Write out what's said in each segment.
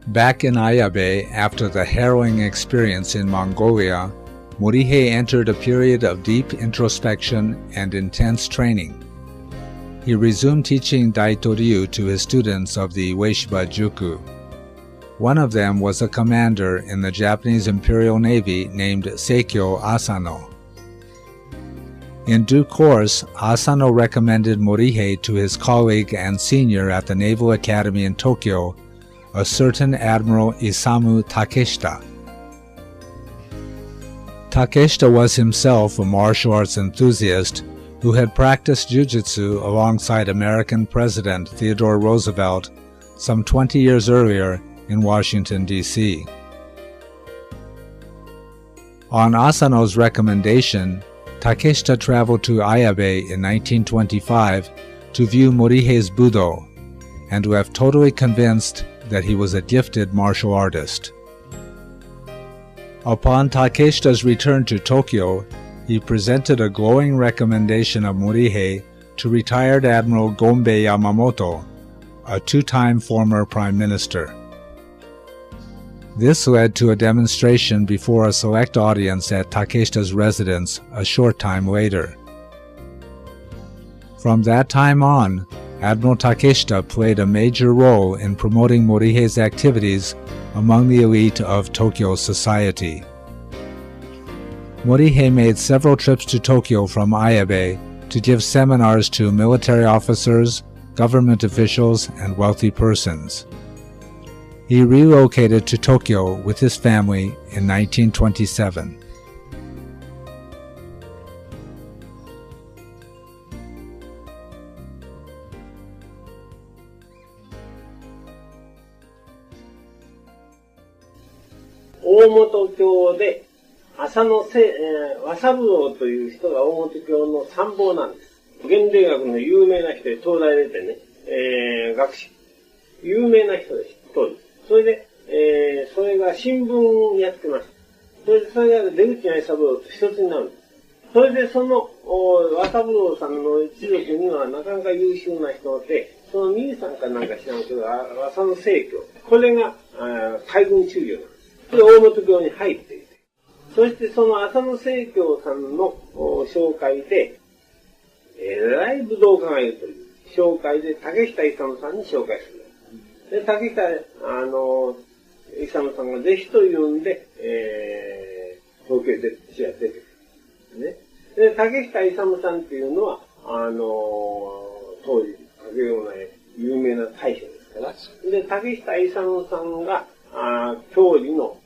Back in Ayabe after the harrowing experience in Mongolia, Morihei entered a period of deep introspection and intense training. He resumed teaching Daito-ryu to his students of the Ueshiba Juku. One of them was a commander in the Japanese Imperial Navy named Seikyo Asano. In due course, Asano recommended Morihei to his colleague and senior at the Naval Academy in Tokyo, a certain Admiral Isamu Takeshita. Takeshita was himself a martial arts enthusiast who had practiced jiu-jitsu alongside American President Theodore Roosevelt some 20 years earlier in Washington, D.C. On Asano's recommendation, Takeshita traveled to Ayabe in 1925 to view Morihei's Budo and left totally convinced that he was a gifted martial artist. Upon Takeshita's return to Tokyo, he presented a glowing recommendation of Morihei to retired Admiral Gonbei Yamamoto, a two-time former prime minister. This led to a demonstration before a select audience at Takeshita's residence a short time later. From that time on, Admiral Takeshita played a major role in promoting Morihei's activities among the elite of Tokyo society. Morihei made several trips to Tokyo from Ayabe to give seminars to military officers, government officials, and wealthy persons. He relocated to Tokyo with his family in 1927.和三郎という人が大本教の参謀なんです。現代学の有名な人で東大出てね、学士。有名な人です、当時。それで、それが新聞やってました。それが出口愛三郎と一つになるんです。それでその、和三郎さんの一族にはなかなか優秀な人で、その兄さんかなんか知らんけど、和三正教。これが、海軍中将なんです。それ大本教に入っていて。そしてその浅野正教さんの紹介で、らい武道家がいるという紹介で竹下勇さんに紹介する。で、竹下、勇さんがぜひというんで、東京で出てくる。ね。で、竹下勇さんっていうのは、当時、竹用の有名な大将ですから。で、竹下勇さんが、当時の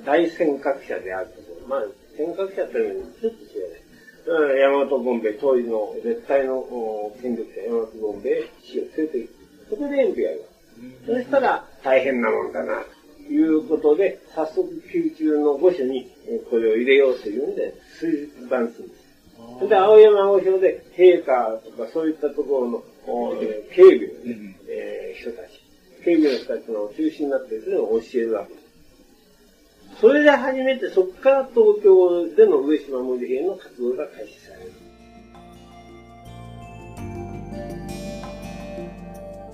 大戦閣者であるところ。まあ、戦閣者というのにちょっと違うね。大和権兵衛、当時の絶対の権力者、大和権兵衛氏を連れていく。そこで演武やる。そしたら大変なもんだな、ということで、早速宮中の御所にこれを入れようというんで、推断するんです。それで、青山御所で陛下とかそういったところの警備のね、人たち。警備の人たちの中心になってそれを教えるわけです。それで初めてそこから東京での上島森平の活動が開始される。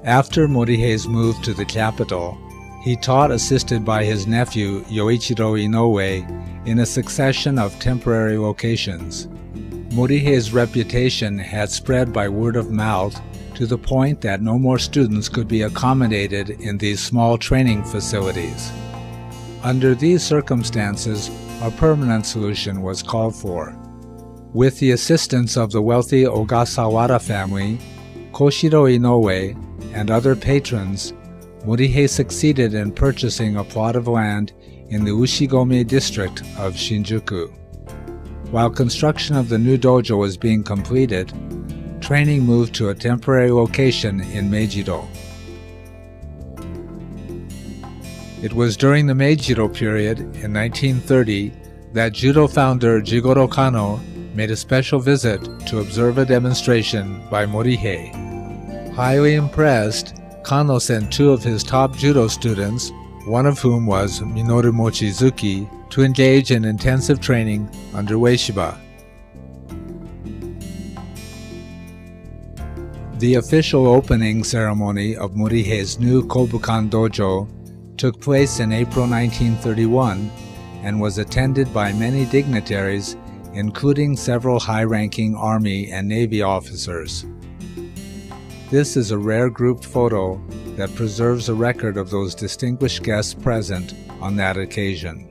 After Morihei's move to the capital, he taught assisted by his nephew Yoichiro Inoue in a succession of temporary locations. Morihei's reputation had spread by word of mouth to the point that no more students could be accommodated in these small training facilities. Under these circumstances, a permanent solution was called for. With the assistance of the wealthy Ogasawara family, Koshiro Inoue, and other patrons, Morihei succeeded in purchasing a plot of land in the Ushigome district of Shinjuku. While construction of the new dojo was being completed, training moved to a temporary location in Meijiro. It was during the Meijiro period in 1930 that judo founder Jigoro Kano made a special visit to observe a demonstration by Morihei. Highly impressed, Kano sent two of his top judo students, one of whom was Minoru Mochizuki, to engage in intensive training under Ueshiba. The official opening ceremony of Morihei's new Kobukan dojo took place in April 1931 and was attended by many dignitaries, including several high-ranking Army and Navy officers. This is a rare group photo that preserves a record of those distinguished guests present on that occasion.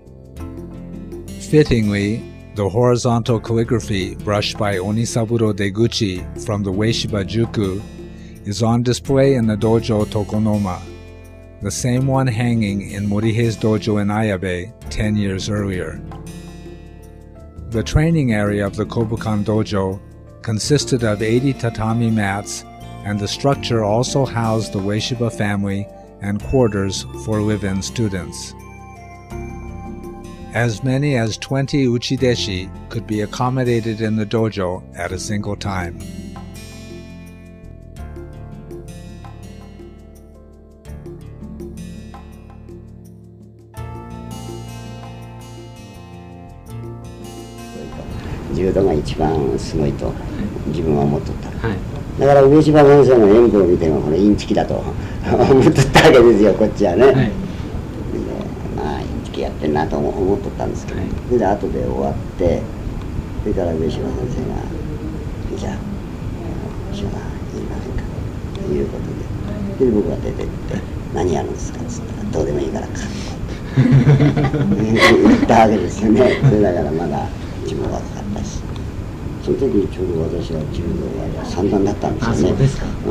Fittingly, the horizontal calligraphy brushed by Onisaburo Deguchi from the Ueshiba Juku is on display in the dojo Tokonoma, the same one hanging in Morihei's dojo in Ayabe 10 years earlier. The training area of the Kobukan dojo consisted of 80 tatami mats, and the structure also housed the Ueshiba family and quarters for live-in students. As many as 20 uchideshi could be accommodated in the dojo at a single time. Judo が一番すごいと自分は思っとった。だから上島先生の演舞を見てもこれインチキだと思っとったわけですよ、こっちはね。でまあインチキやってんなと思っとったんですけど、それで後で終わって、それから上島先生が「じゃあ島さん言いませんか」ということで、で僕が出てって「何やるんですか」っつったら「どうでもいいからか」言ったわけですよね。それだからまだ自分は若かったし。その時ちょうど私は柔道は三段だったんですよね。そうですか。そ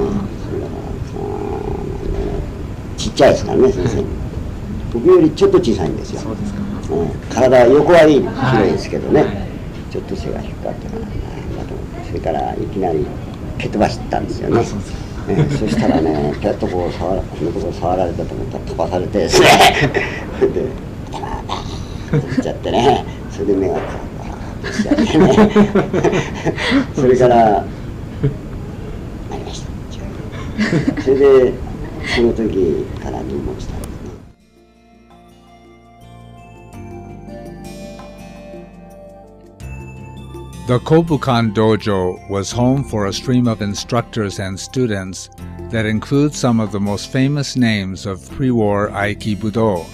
れだからちっちゃいですからね、先生。僕よりちょっと小さいんですよ。そうですか。体は横は広いですけどね、ちょっと背が低かったからだと思って、それからいきなり蹴飛ばしたんですよね。そしたらね、ピャッとこのところ触られたと思ったら飛ばされてですね、でパーパーって言っちゃってね、それで目がしちゃってねそれからなりました。それでその時から入門したんですね。The Kobukan Dojo was home for a stream of instructors and students that include some of the most famous names of prewar Aiki Budo,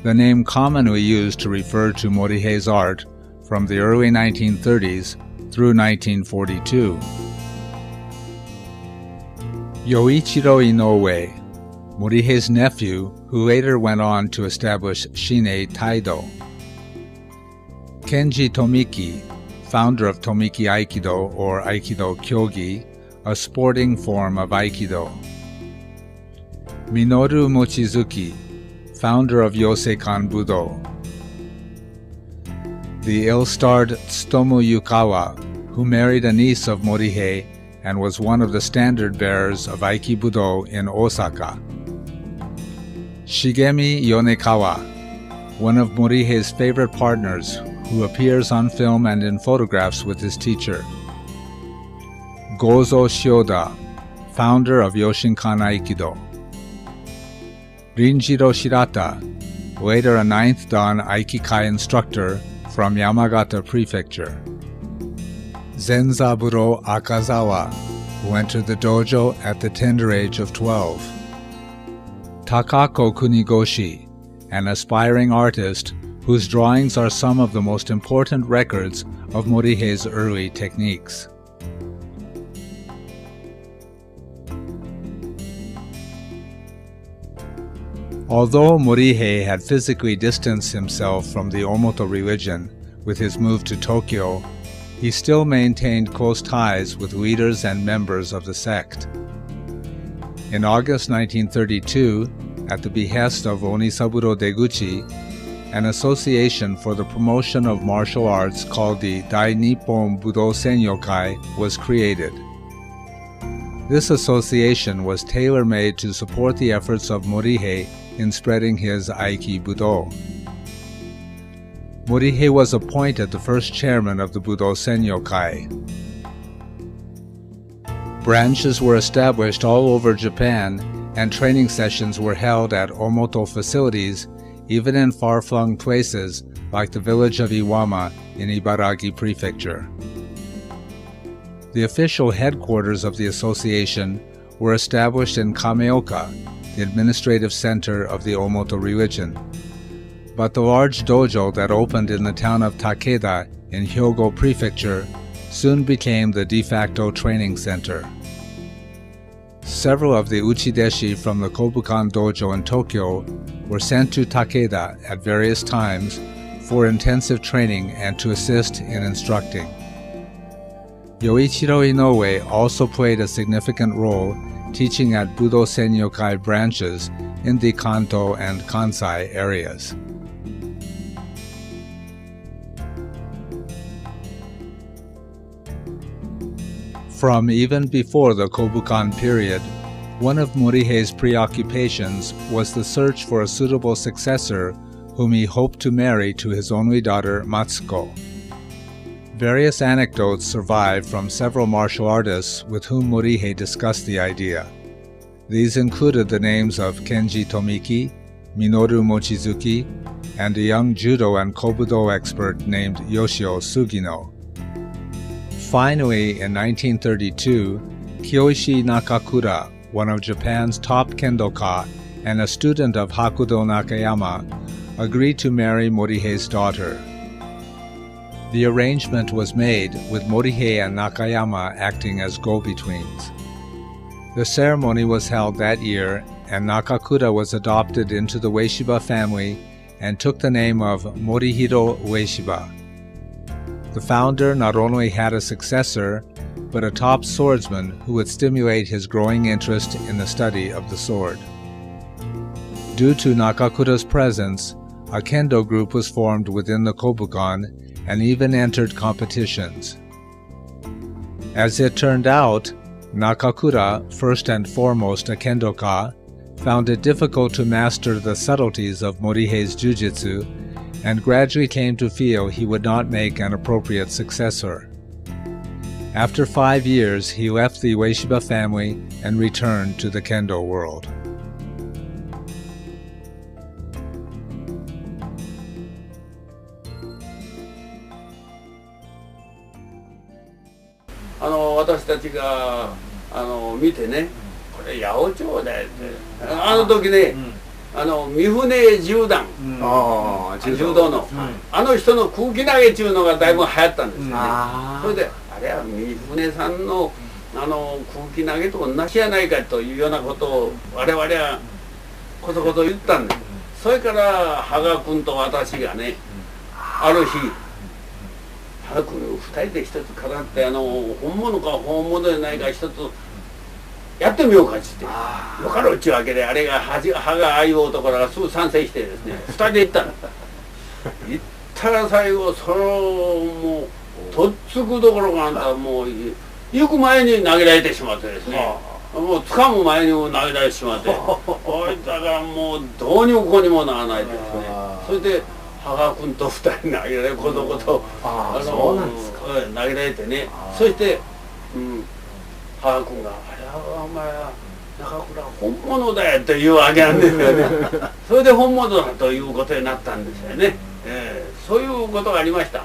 the name commonly used to refer to Morihei's art from the early 1930s through 1942. Yoichiro Inoue, Morihei's nephew, who later went on to establish Shinei Taido. Kenji Tomiki, founder of Tomiki Aikido or Aikido Kyogi, a sporting form of Aikido. Minoru Mochizuki, founder of Yosekan Budo. The ill-starred Tsutomu Yukawa, who married a niece of Morihei and was one of the standard bearers of Aiki Budo in Osaka. Shigemi Yonekawa, one of Morihei's favorite partners, who appears on film and in photographs with his teacher. Gozo Shioda, founder of Yoshinkan Aikido. Rinjiro Shirata, later a 9th Dan Aikikai instructor from Yamagata Prefecture. Zenzaburo Akazawa, who entered the dojo at the tender age of 12. Takako Kunigoshi, an aspiring artist whose drawings are some of the most important records of Morihei's early techniques. Although Morihei had physically distanced himself from the Omoto religion with his move to Tokyo, he still maintained close ties with leaders and members of the sect. In August 1932, at the behest of Onisaburo Deguchi, an association for the promotion of martial arts called the Dai Nippon Budo Senyokai was created. This association was tailor-made to support the efforts of Morihei in spreading his Aiki Budo. Morihei was appointed the first chairman of the Budo Senyokai. Branches were established all over Japan, and training sessions were held at Omoto facilities, even in far-flung places like the village of Iwama in Ibaraki Prefecture. The official headquarters of the association were established in Kameoka, the administrative center of the Omoto religion. But the large dojo that opened in the town of Takeda in Hyogo Prefecture soon became the de facto training center. Several of the uchideshi from the Kobukan dojo in Tokyo were sent to Takeda at various times for intensive training and to assist in instructing. Yoichiro Inoue also played a significant role teaching at Budo Senyokai branches in the Kanto and Kansai areas. From even before the Kobukan period, one of Morihei's preoccupations was the search for a suitable successor whom he hoped to marry to his only daughter Matsuko. Various anecdotes survive from several martial artists with whom Morihei discussed the idea. These included the names of Kenji Tomiki, Minoru Mochizuki, and a young judo and kobudo expert named Yoshio Sugino. Finally, in 1932, Kiyoshi Nakakura, one of Japan's top kendoka and a student of Hakudo Nakayama, agreed to marry Morihei's daughter. The arrangement was made with Morihei and Nakayama acting as go-betweens. The ceremony was held that year, and Nakakura was adopted into the Ueshiba family and took the name of Morihei Ueshiba. The founder not only had a successor, but a top swordsman who would stimulate his growing interest in the study of the sword. Due to Nakakura's presence, a kendo group was formed within the Kobukan and even entered competitions. As it turned out, Nakakura, first and foremost a kendoka, found it difficult to master the subtleties of Morihei's jujitsu and gradually came to feel he would not make an appropriate successor. After 5 years, he left the Ueshiba family and returned to the kendo world.私たちが見てね、これ八百長だよって、あの時ね、三船十段、柔道の、あの人の空気投げっていうのがだいぶ流行ったんですよね。それであれは三船さんの空気投げと同じやないかというようなことを我々はこそこそ言ったんです。それから羽賀君と私がね、ある日羽賀君2人で一つ語って本物か本物じゃないか一つやってみようかっつってよかろうっちゅうわけで、あれが羽賀相棒ところがすぐ賛成してですね、2人で行ったの。行ったら最後そのもうとっつくどころかあんたもう行く前に投げられてしまってですね、もう掴む前にも投げられてしまってだからもうどうにもこうにもならないですね。それで羽賀君と2人投げられること投げられてね、そして羽賀君が「あれはお前は中倉本物だよ」というわけなんですよね。それで本物だということになったんですよね。そういうことがありました。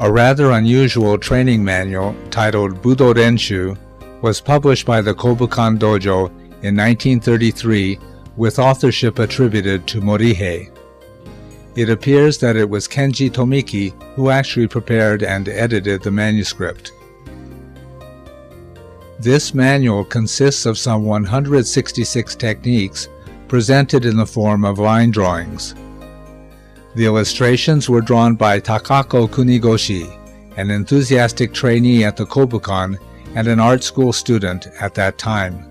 A rather unusual training manual titled Budo Renshu was published by the Kobukan Dojo in 1933 with authorship attributed to Morihei. It appears that it was Kenji Tomiki who actually prepared and edited the manuscript. This manual consists of some 166 techniques presented in the form of line drawings. The illustrations were drawn by Takako Kunigoshi, an enthusiastic trainee at the Kobukan and an art school student at that time.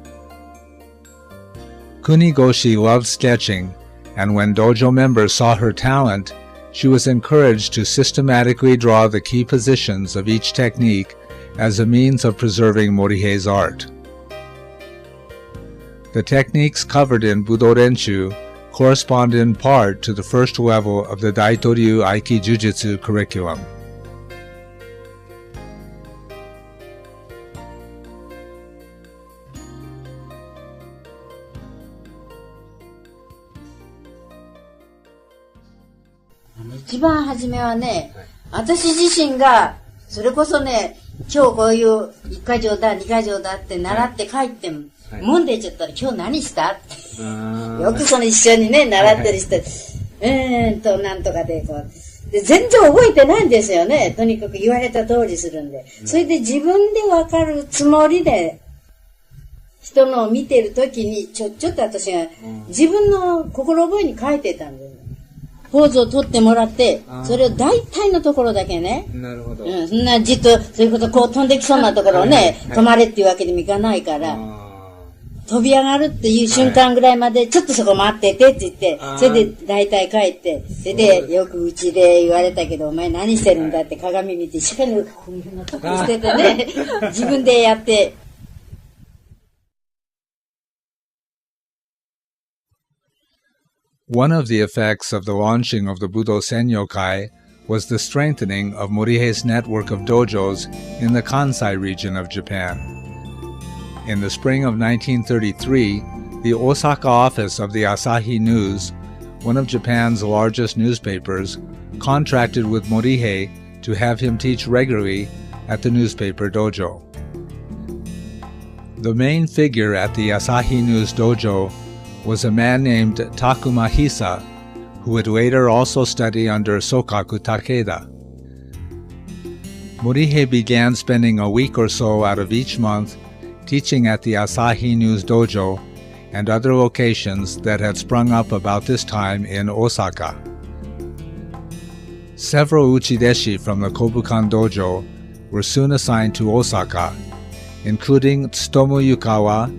Kunigoshi loved sketching, and when dojo members saw her talent, she was encouraged to systematically draw the key positions of each technique as a means of preserving Morihei's art. The techniques covered in Budo Renshu correspond in part to the first level of the Daitoryu Aiki Jujutsu curriculum. Ichiban hajime wa ne, 私自身がそれこそね、今日こういう1箇条だ2箇条だって習って帰っても、もんでちゃったら今日何したって。よくその一緒にね、習ってる人、なんとかでこう。で全然覚えてないんですよね。とにかく言われた通りするんで。それで自分でわかるつもりで、人のを見てるときに、ちょっと私が自分の心覚えに書いてたんです。ポーズを取ってもらって、それを大体のところだけね。なるほど。そんなじっと、そういうことこう飛んできそうなところをね、止まれっていうわけにもいかないから、飛び上がるっていう瞬間ぐらいまで、ちょっとそこ待っててって言って、それで大体帰って、それでよくうちで言われたけど、お前何してるんだって鏡見て、一生懸命こういうふうなとこしててね、自分でやって。One of the effects of the launching of the Budo Senyokai was the strengthening of Morihei's network of dojos in the Kansai region of Japan. In the spring of 1933, the Osaka office of the Asahi News, one of Japan's largest newspapers, contracted with Morihei to have him teach regularly at the newspaper dojo. The main figure at the Asahi News dojo was a man named Takuma Hisa, who would later also study under Sokaku Takeda. Morihei began spending a week or so out of each month teaching at the Asahi News Dojo and other locations that had sprung up about this time in Osaka. Several uchideshi from the Kobukan Dojo were soon assigned to Osaka, including Tsutomu Yukawa,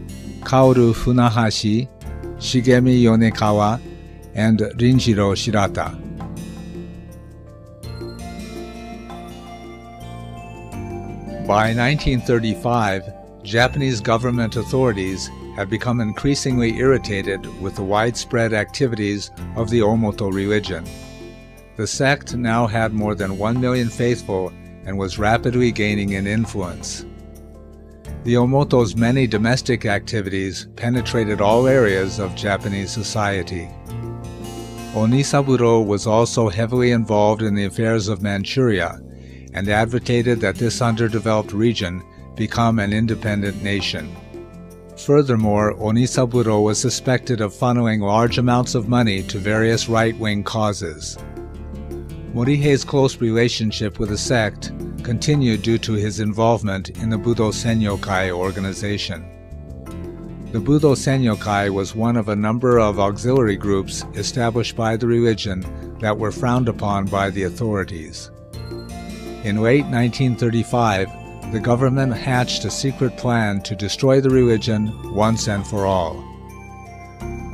Kaoru Funahashi, Shigemi Yonekawa, and Rinjiro Shirata. By 1935, Japanese government authorities had become increasingly irritated with the widespread activities of the Omoto religion. The sect now had more than 1 million faithful and was rapidly gaining in influence. The Omoto's many domestic activities penetrated all areas of Japanese society. Onisaburo was also heavily involved in the affairs of Manchuria and advocated that this underdeveloped region become an independent nation. Furthermore, Onisaburo was suspected of funneling large amounts of money to various right-wing causes. Morihei's close relationship with the sect continued due to his involvement in the Budo Senyokai organization. The Budo Senyokai was one of a number of auxiliary groups established by the religion that were frowned upon by the authorities. In late 1935, the government hatched a secret plan to destroy the religion once and for all.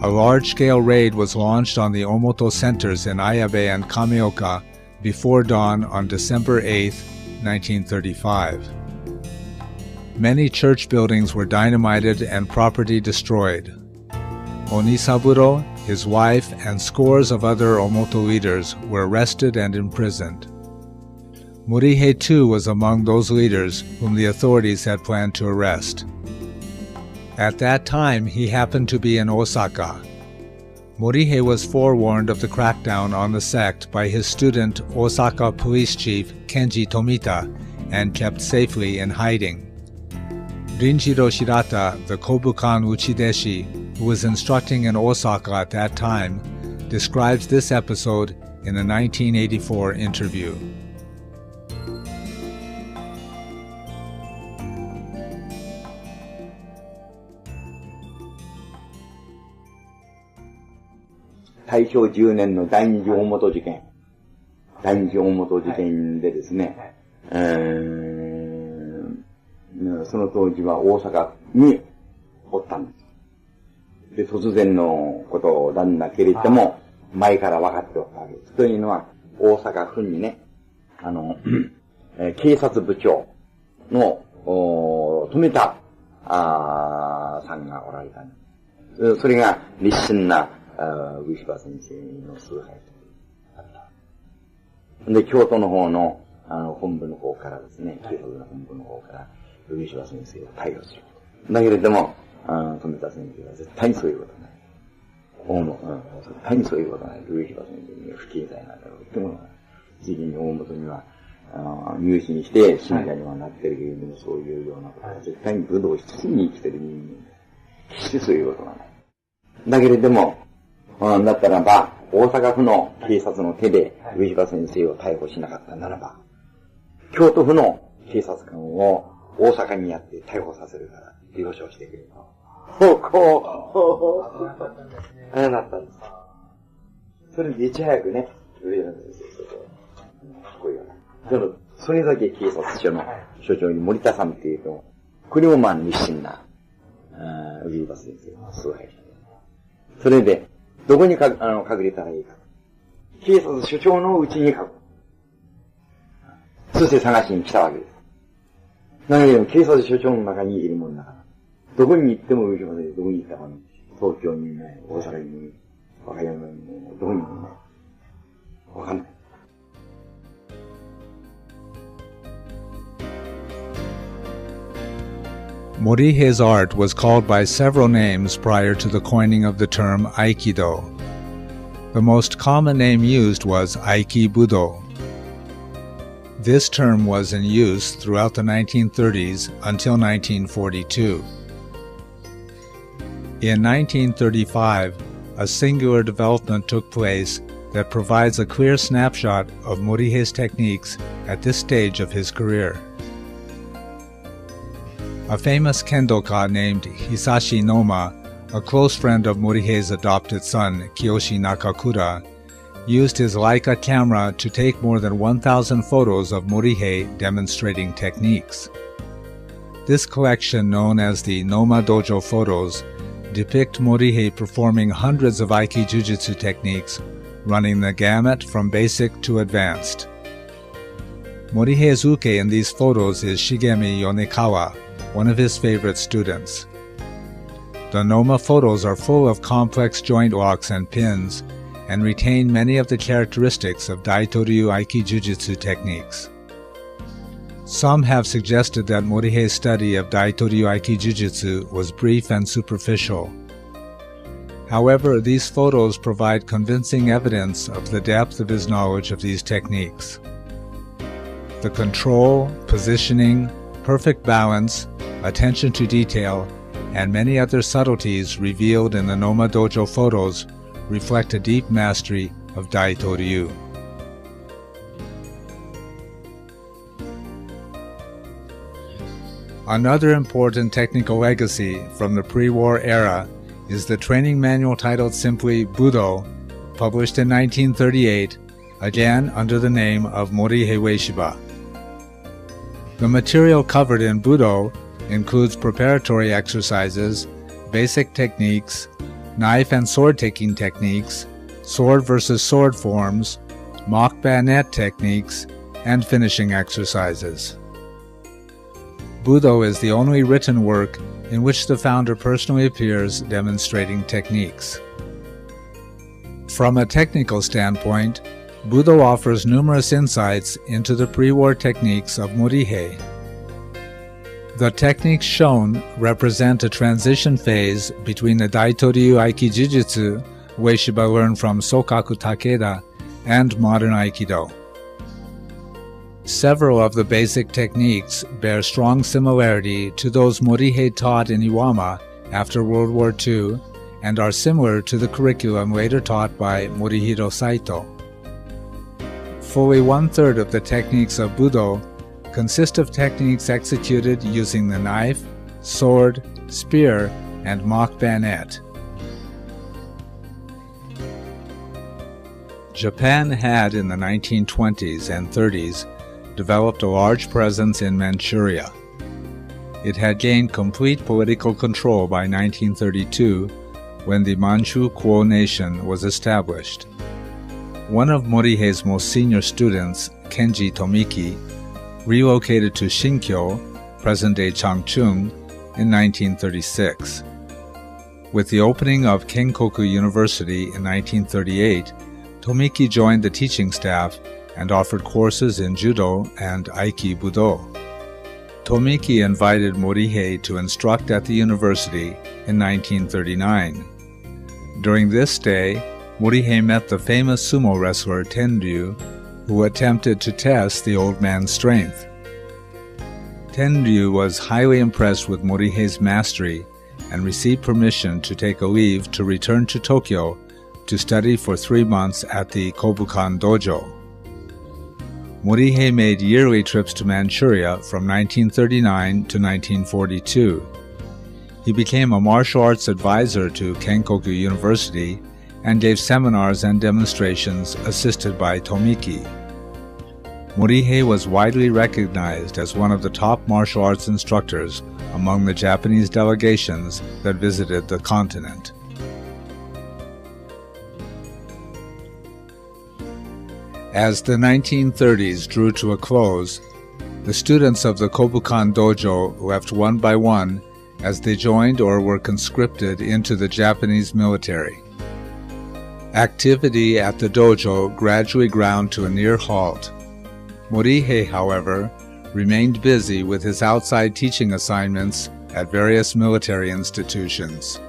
A large-scale raid was launched on the Omoto centers in Ayabe and Kameoka before dawn on December 8, 1935. Many church buildings were dynamited and property destroyed. Onisaburo, his wife, and scores of other Omoto leaders were arrested and imprisoned. Morihei too was among those leaders whom the authorities had planned to arrest. At that time, he happened to be in Osaka. Morihei was forewarned of the crackdown on the sect by his student Osaka police chief Kenji Tomita and kept safely in hiding. Rinjiro Shirata, the Kobukan Uchideshi, who was instructing in Osaka at that time, describes this episode in a 1984 interview. 大正10年の第二次大本事件。第二次大本事件でですね、その当時は大阪におったんです。で、突然のことなんだけれども、前から分かっておったわけです。というのは、大阪府にね、警察部長の、富田さんがおられたんです。それが立身な、ウィシバ先生の崇拝だった。で、京都の方の、本部の方からですね、警察の本部の方から、ウィシバ先生を逮捕する。だけれども、富田先生は絶対にそういうことない。絶対にそういうことない。ウィシバ先生に不敬罪なんだろうってものが、次に大本には、入信して信者にはなってるけれども、そういうようなことは絶対に武道をしに生きてる人間、決してそういうことはない。だけれども、だったらば、大阪府の警察の手で上柴先生を逮捕しなかったならば、京都府の警察官を大阪にやって逮捕させるから了承してくれる。ああなったんです。それでいち早くね、上柴先生とこういうような。それだけ警察署の署長に森田さんっていうと、これもまあ熱心な、上柴先生の崇拝者。それで、どこに隠れたらいいか。警察署長のうちに隠れ。そして探しに来たわけです。だけど、警察署長の中にいるもんだから。どこに行っても上柴先生、どこに行ったかね。東京にいない、大阪にいない、和歌山にいない、どこにもいない。わかんない。Morihei's art was called by several names prior to the coining of the term Aikido. The most common name used was Aiki Budo. This term was in use throughout the 1930s until 1942. In 1935, a singular development took place that provides a clear snapshot of Morihei's techniques at this stage of his career. A famous kendoka named Hisashi Noma, a close friend of Morihei's adopted son, Kiyoshi Nakakura, used his Leica camera to take more than 1,000 photos of Morihei demonstrating techniques. This collection, known as the Noma Dojo photos, depict Morihei performing hundreds of Aiki Jujutsu techniques, running the gamut from basic to advanced. Morihei's uke in these photos is Shigemi Yonekawa, one of his favorite students. The Noma photos are full of complex joint locks and pins, and retain many of the characteristics of Daitoryu Aiki Jujutsu techniques. Some have suggested that Morihei's study of Daitoryu Aiki Jujutsu was brief and superficial. However, these photos provide convincing evidence of the depth of his knowledge of these techniques. The control, positioning, perfect balance, attention to detail, and many other subtleties revealed in the Noma Dojo photos reflect a deep mastery of Daitoryu. Another important technical legacy from the pre-war era is the training manual titled simply Budo, published in 1938, again under the name of Morihei Ueshiba. The material covered in Budo includes preparatory exercises, basic techniques, knife and sword taking techniques, sword versus sword forms, mock bayonet techniques, and finishing exercises. Budo is the only written work in which the founder personally appears demonstrating techniques. From a technical standpoint, Budo offers numerous insights into the pre-war techniques of Morihei. The techniques shown represent a transition phase between the Daitoryu Aiki Jujutsu Ueshiba learned from Sokaku Takeda and modern Aikido. Several of the basic techniques bear strong similarity to those Morihei taught in Iwama after World War II and are similar to the curriculum later taught by Morihiro Saito. Fully one-third of the techniques of Budo consist of techniques executed using the knife, sword, spear, and mock bayonet. Japan had in the 1920s and 30s developed a large presence in Manchuria. It had gained complete political control by 1932 when the Manchu Kuo nation was established. One of Morihei's most senior students, Kenji Tomiki, relocated to Shinkyo, present-day Changchun, in 1936. With the opening of Kenkoku University in 1938, Tomiki joined the teaching staff and offered courses in Judo and Aiki Budo. Tomiki invited Morihei to instruct at the university in 1939. During this stay, Morihei met the famous sumo wrestler Tenryu, who attempted to test the old man's strength. Tenryu was highly impressed with Morihei's mastery and received permission to take a leave to return to Tokyo to study for 3 months at the Kobukan Dojo. Morihei made yearly trips to Manchuria from 1939 to 1942. He became a martial arts advisor to Kenkoku University and gave seminars and demonstrations assisted by Tomiki. Morihei was widely recognized as one of the top martial arts instructors among the Japanese delegations that visited the continent. As the 1930s drew to a close, the students of the Kobukan Dojo left one by one as they joined or were conscripted into the Japanese military. Activity at the dojo gradually ground to a near halt. Morihei, however, remained busy with his outside teaching assignments at various military institutions.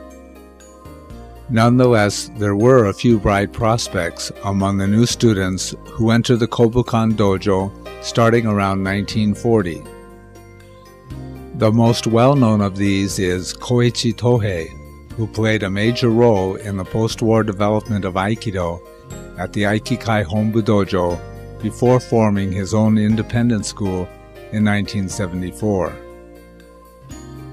Nonetheless, there were a few bright prospects among the new students who entered the Kobukan Dojo starting around 1940. The most well-known of these is Koichi Tohei, who played a major role in the post-war development of Aikido at the Aikikai Hombu Dojo before forming his own independent school in 1974.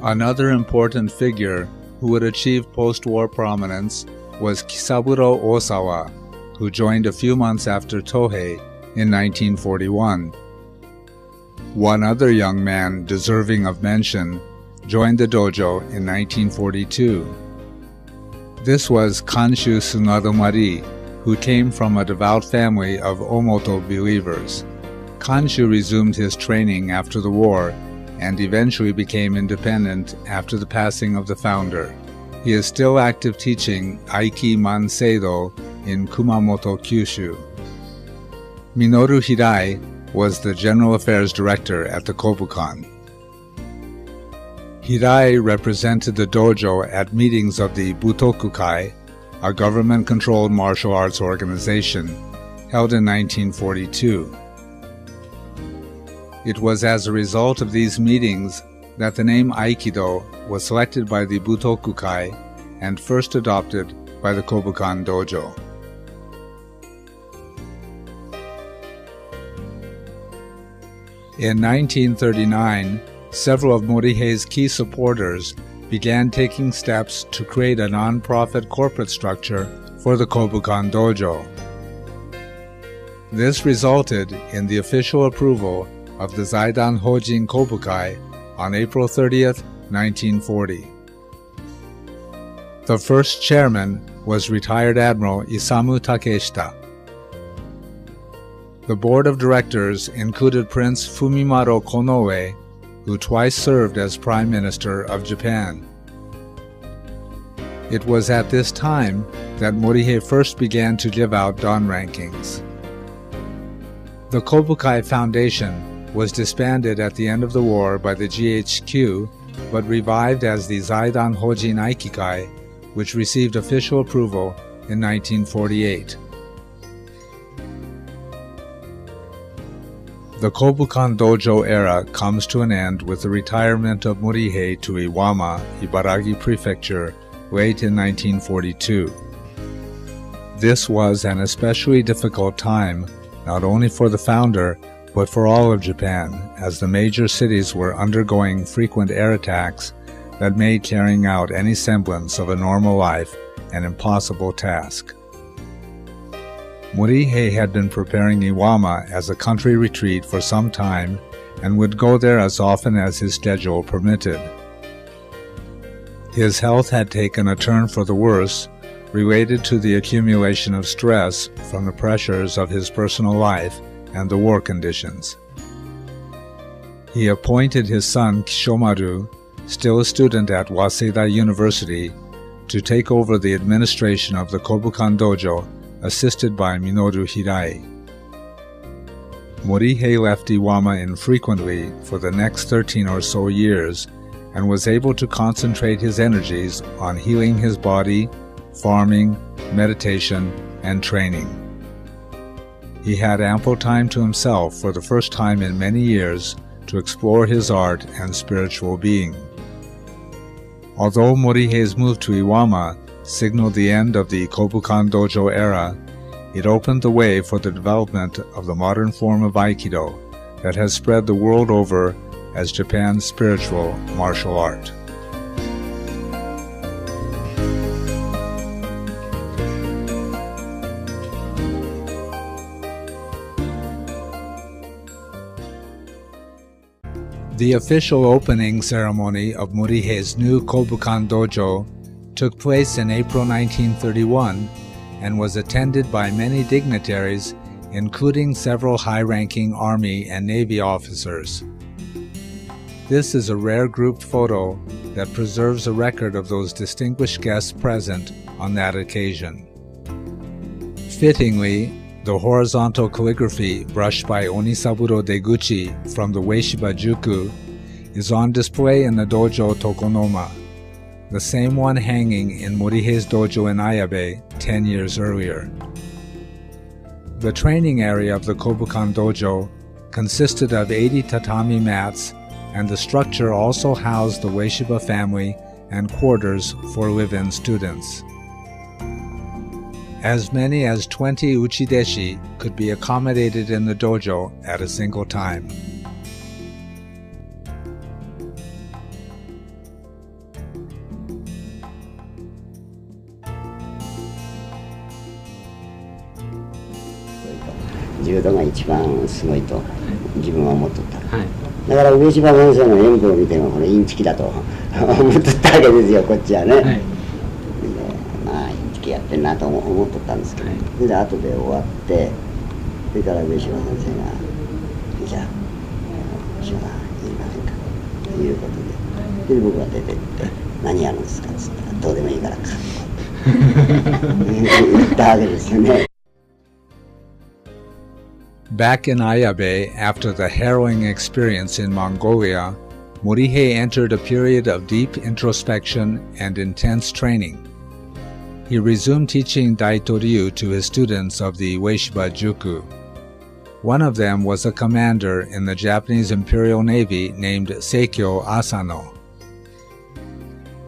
Another important figure who would achieve post-war prominence was Kisaburo Osawa, who joined a few months after Tohei in 1941. One other young man deserving of mention joined the dojo in 1942. This was Kanshu Tsunadomari, who came from a devout family of Omoto believers. Kanshu resumed his training after the war and eventually became independent after the passing of the founder. He is still active teaching Aiki Manseido in Kumamoto, Kyushu. Minoru Hirai was the General Affairs Director at the Kobukan. Hirai represented the dojo at meetings of the Butokukai, a government-controlled martial arts organization, held in 1942. It was as a result of these meetings that the name Aikido was selected by the Butokukai and first adopted by the Kobukan Dojo. In 1939, several of Morihei's key supporters began taking steps to create a non-profit corporate structure for the Kobukan Dojo. This resulted in the official approval of the Zaidan Hojin Kobukai on April 30th, 1940. The first chairman was retired Admiral Isamu Takeshita. The board of directors included Prince Fumimaro Konoe, who twice served as Prime Minister of Japan. It was at this time that Morihei first began to give out dan rankings. The Kobukai Foundation was disbanded at the end of the war by the GHQ, but revived as the Zaidan Hojin Aikikai, which received official approval in 1948. The Kobukan Dojo era comes to an end with the retirement of Morihei to Iwama, Ibaragi Prefecture, late in 1942. This was an especially difficult time, not only for the founder, but for all of Japan, as the major cities were undergoing frequent air attacks that made carrying out any semblance of a normal life an impossible task. Morihei had been preparing Iwama as a country retreat for some time and would go there as often as his schedule permitted. His health had taken a turn for the worse, related to the accumulation of stress from the pressures of his personal life and the war conditions. He appointed his son Kishomaru, still a student at Waseda University, to take over the administration of the Kobukan Dojo, assisted by Minoru Hirai. Morihei left Iwama infrequently for the next 13 or so years and was able to concentrate his energies on healing his body, farming, meditation, and training. he had ample time to himself for the first time in many years to explore his art and spiritual being. Although Morihei's move to Iwama signaled the end of the Kobukan Dojo era, it opened the way for the development of the modern form of Aikido that has spread the world over as Japan's spiritual martial art. The official opening ceremony of Morihei's new Kobukan Dojo took place in April 1931 and was attended by many dignitaries, including several high-ranking Army and Navy officers. This is a rare grouped photo that preserves a record of those distinguished guests present on that occasion. Fittingly, the horizontal calligraphy brushed by Onisaburo Deguchi from the Ueshiba Juku is on display in the dojo Tokonoma, the same one hanging in Morihei's dojo in Ayabe 10 years earlier. The training area of the Kobukan Dojo consisted of 80 tatami mats, and the structure also housed the Ueshiba family and quarters for live-in students. As many as 20 uchideshi could be accommodated in the dojo at a single time. Judo が一番すごいと自分は思っとった。だから上島先生の演舞を見てもこれインチキだと思っとったわけですよ、こっちはね。まあインチキやってんなと思っとったんですけど、それで後で終わって、それから上島先生が「じゃあ石原さん言いませんか」ということで、で僕が出てって「何やるんですか」っつったら「どうでもいいからか」言ったわけですよね。Back in Ayabe, after the harrowing experience in Mongolia, Morihei entered a period of deep introspection and intense training. He resumed teaching Daitoryu to his students of the Ueshiba Juku. One of them was a commander in the Japanese Imperial Navy named Seikyo Asano.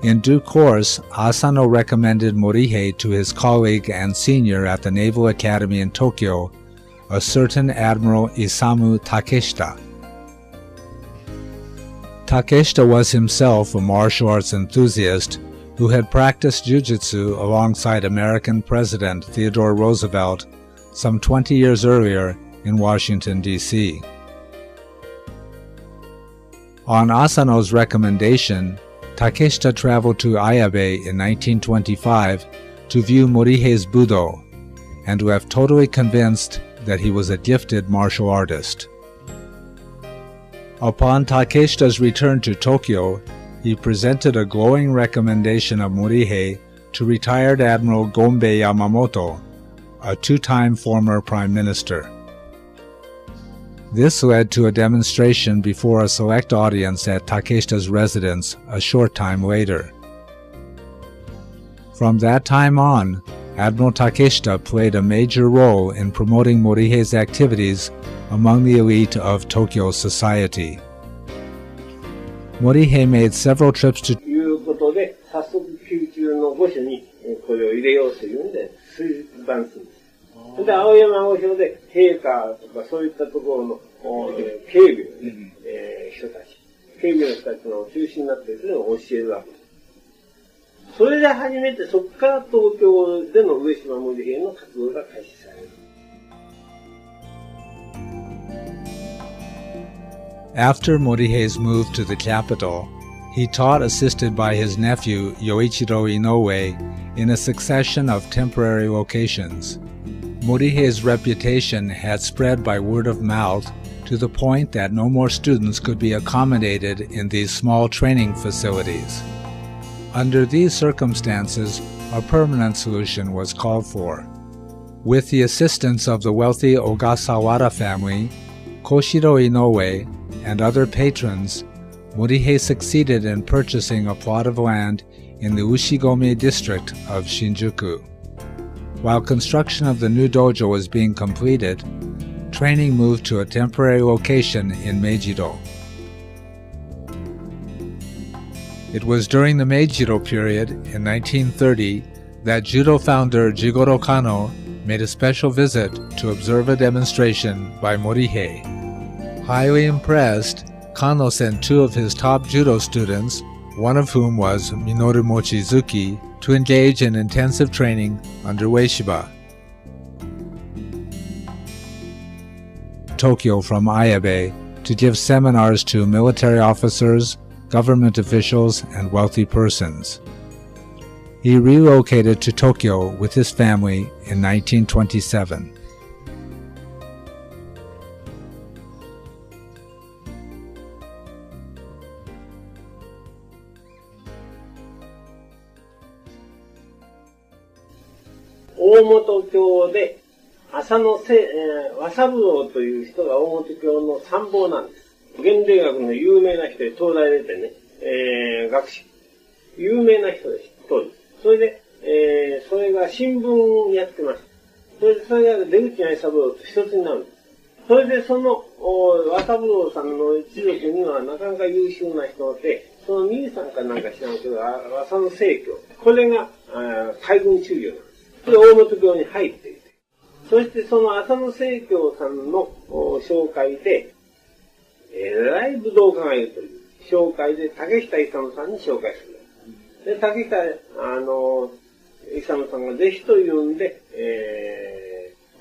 In due course, Asano recommended Morihei to his colleague and senior at the Naval Academy in Tokyo, a certain Admiral Isamu Takeshita. Takeshita was himself a martial arts enthusiast who had practiced jiu-jitsu alongside American President Theodore Roosevelt some 20 years earlier in Washington, D.C. On Asano's recommendation, Takeshita traveled to Ayabe in 1925 to view Morihei's Budo and to have totally convinced that he was a gifted martial artist. Upon Takeshita's return to Tokyo, he presented a glowing recommendation of Morihei to retired Admiral Gonbei Yamamoto, a two-time former prime minister. This led to a demonstration before a select audience at Takeshita's residence a short time later. From that time on, Admiral Takeshita played a major role in promoting Morihei's activities among the elite of Tokyo society. Morihei made several trips to いうことで、早速宮中の御所にこれを入れようというんで出版するんです。で、青山御所で陛下とかそういったところの警備の、人たち、警備の人たちの中心になってそれを教えるわけです。それで初めてそこから東京での上島Moriheiの活動が開始される。After Morihei's move to the capital, he taught assisted by his nephew Yoichiro Inoue in a succession of temporary locations. Morihei's reputation had spread by word of mouth to the point that no more students could be accommodated in these small training facilities. Under these circumstances, a permanent solution was called for. With the assistance of the wealthy Ogasawara family, Koshiro Inoue, and other patrons, Morihei succeeded in purchasing a plot of land in the Ushigome district of Shinjuku. While construction of the new dojo was being completed, training moved to a temporary location in Meiji-do. It was during the Meiji-do period in 1930 that judo founder Jigoro Kano made a special visit to observe a demonstration by Morihei. Highly impressed, Kano sent two of his top judo students, one of whom was Minoru Mochizuki, to engage in intensive training under Ueshiba. Tokyo from Ayabe to give seminars to military officers, government officials, and wealthy persons. He relocated to Tokyo with his family in 1927.大本教で浅野和三郎という人が大本教の参謀なんです。現代学の有名な人で東大出てね、学士。有名な人です、当時。それで、それが新聞やってました。それが出口愛三郎と一つになるんです。それでその、和三郎さんの一族にはなかなか優秀な人で、その兄さんかなんか知らんけど、和佐野正教。これが、海軍中将なんです。それ大本教に入っていて。そしてその浅野正教さんの紹介で、らい武道家がいるという紹介で竹下勇さんに紹介する。で、竹下、勇さんがぜひというんで、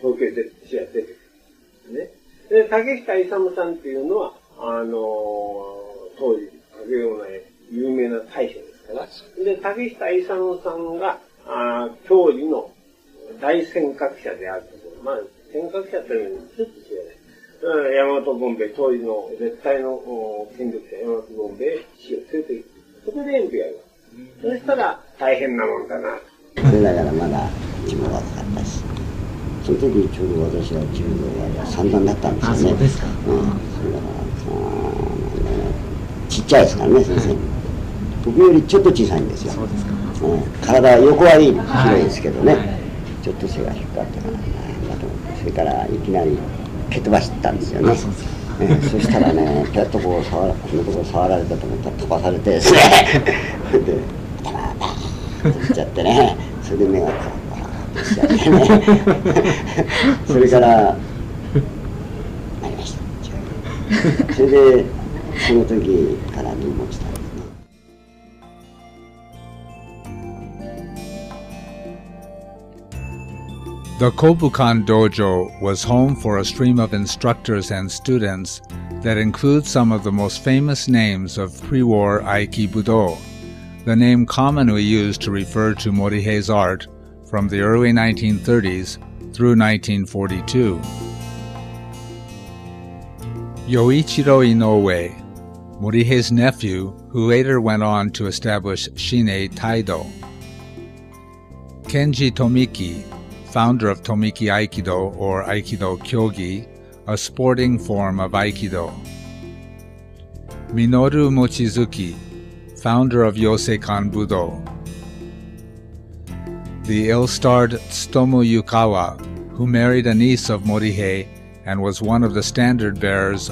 東京で出てくる。ね。で、竹下勇さんっていうのは、当時、かけような有名な大将ですから。で、竹下勇さんが、当時の大尖閣者であると。まあ、尖閣者というのにちょっと違うね。大和ボンベイ、当時の絶対の権力者、大和ボンベイ死を連れて行く。そこで演舞やる。そしたら大変なもんだな。それだからまだ自分は若かったし、その時ちょうど私は柔道は三段だったんですよね。そうですか。それだからちっちゃいですからね、先生。僕よりちょっと小さいんですよ。そうですか。体横は広いですけどね、ちょっと背が低かったからなんだと思って、それからいきなり蹴飛ばしたんですよね。そしたらね、ピャッとこのとこ触られたと思ったら飛ばされてですね、でパタパタってしちゃってね、それで目がカラッとしちゃってね、それからなりました。それでその時から入門したんですね。The Kobukan Dojo was home for a stream of instructors and students that includes some of the most famous names of pre-war Aiki Budo, the name commonly used to refer to Morihei's art from the early 1930s through 1942. Yoichiro Inoue, Morihei's nephew, who later went on to establish Shinei Taido. Kenji Tomiki, founder of Tomiki Aikido or Aikido Kyogi, a sporting form of Aikido. Minoru Mochizuki, founder of Yosekan Budo. The ill-starred Tsutomu Yukawa, who married a niece of Morihei and was one of the standard bearers